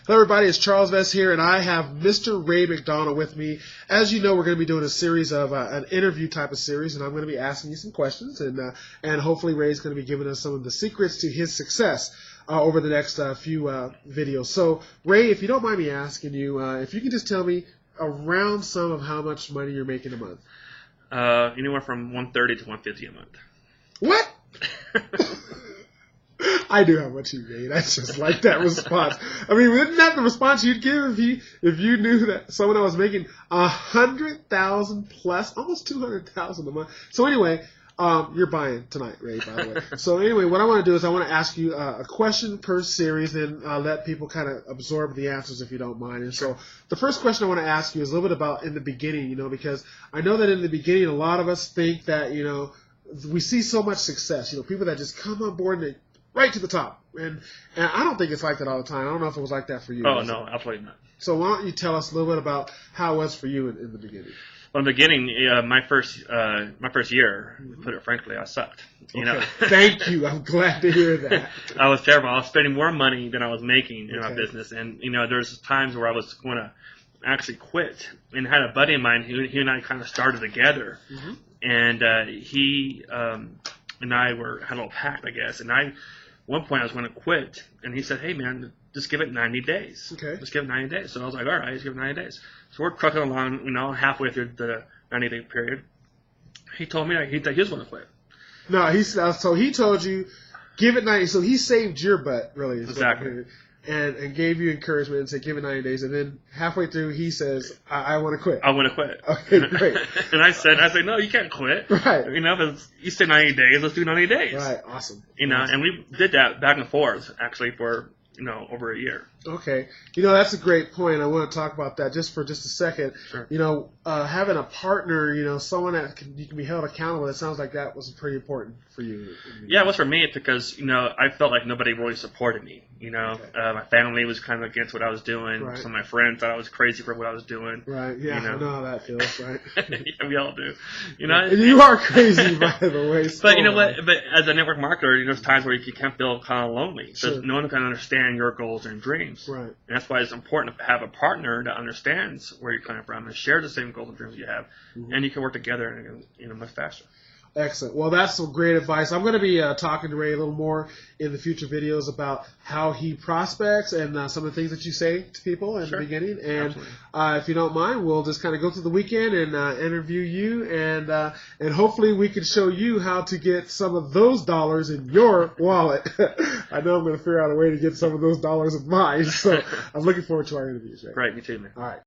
Hello, everybody. It's Charles Vest here, and I have Mr. Ray McDonald with me. As you know, we're going to be doing a series of an interview type of series, and I'm going to be asking you some questions, and hopefully Ray's going to be giving us some of the secrets to his success over the next few videos. So, Ray, if you don't mind me asking you, if you can just tell me a round sum of how much money you're making a month. Anywhere from $130 to $150 a month. What? I knew how much you made. I just like that response. I mean, isn't that the response you'd give if you knew that someone else was making $100,000 plus, almost $200,000 a month? So anyway, you're buying tonight, Ray, by the way. So anyway, what I want to do is I want to ask you a question per series, and let people kind of absorb the answers if you don't mind. And so the first question I want to ask you is a little bit about in the beginning, because I know that in the beginning a lot of us think that, we see so much success, people that just come on board and they right to the top. And I don't think it's like that all the time. I don't know if it was like that for you. Oh, no, absolutely not. So why don't you tell us a little bit about how it was for you in the beginning? Well, in the beginning, my first year, to put it frankly, I sucked. Okay. Thank you. I'm glad to hear that. I was terrible. I was spending more money than I was making in my business. And, there's times where I was going to actually quit. And I had a buddy of mine, he and I kind of started together. Mm-hmm. And he and I had a little pact, I guess. And at one point I was going to quit. And he said, hey, man, just give it 90 days. Okay. Just give it 90 days. So I was like, all right, just give it 90 days. So we're trucking along, halfway through the 90-day period. He told me that he was going to quit. No, so he told you, give it 90. So he saved your butt, really. Exactly. And gave you encouragement and said, give it 90 days. And then halfway through, he says, I want to quit. I want to quit. Okay, great. And I said, no, you can't quit. Right. But you said 90 days, let's do 90 days. Right, awesome. Awesome. And we did that back and forth, actually, for, over a year. Okay. That's a great point. I want to talk about that just for just a second. Sure. Having a partner, someone that you can be held accountable, it sounds like that was pretty important for you. Yeah, it was for me because, I felt like nobody really supported me. Okay. My family was kind of against what I was doing. Right. Some of my friends thought I was crazy for what I was doing. Right, yeah, I know how that feels, right? Yeah, we all do. And you are crazy, by the way. But you know what? But as a network marketer, there's times where you can feel kind of lonely. So no one can understand your goals and dreams. Right. And that's why it's important to have a partner that understands where you're coming from and shares the same goals and dreams you have. Mm-hmm. And you can work together and much faster. Excellent. Well, that's some great advice. I'm going to be talking to Ray a little more in the future videos about how he prospects and some of the things that you say to people in the beginning. And if you don't mind, we'll just kind of go through the weekend and interview you, and hopefully we can show you how to get some of those dollars in your wallet. I know I'm going to figure out a way to get some of those dollars in mine. So I'm looking forward to our interviews. Ray. Great. Me too, man. All right.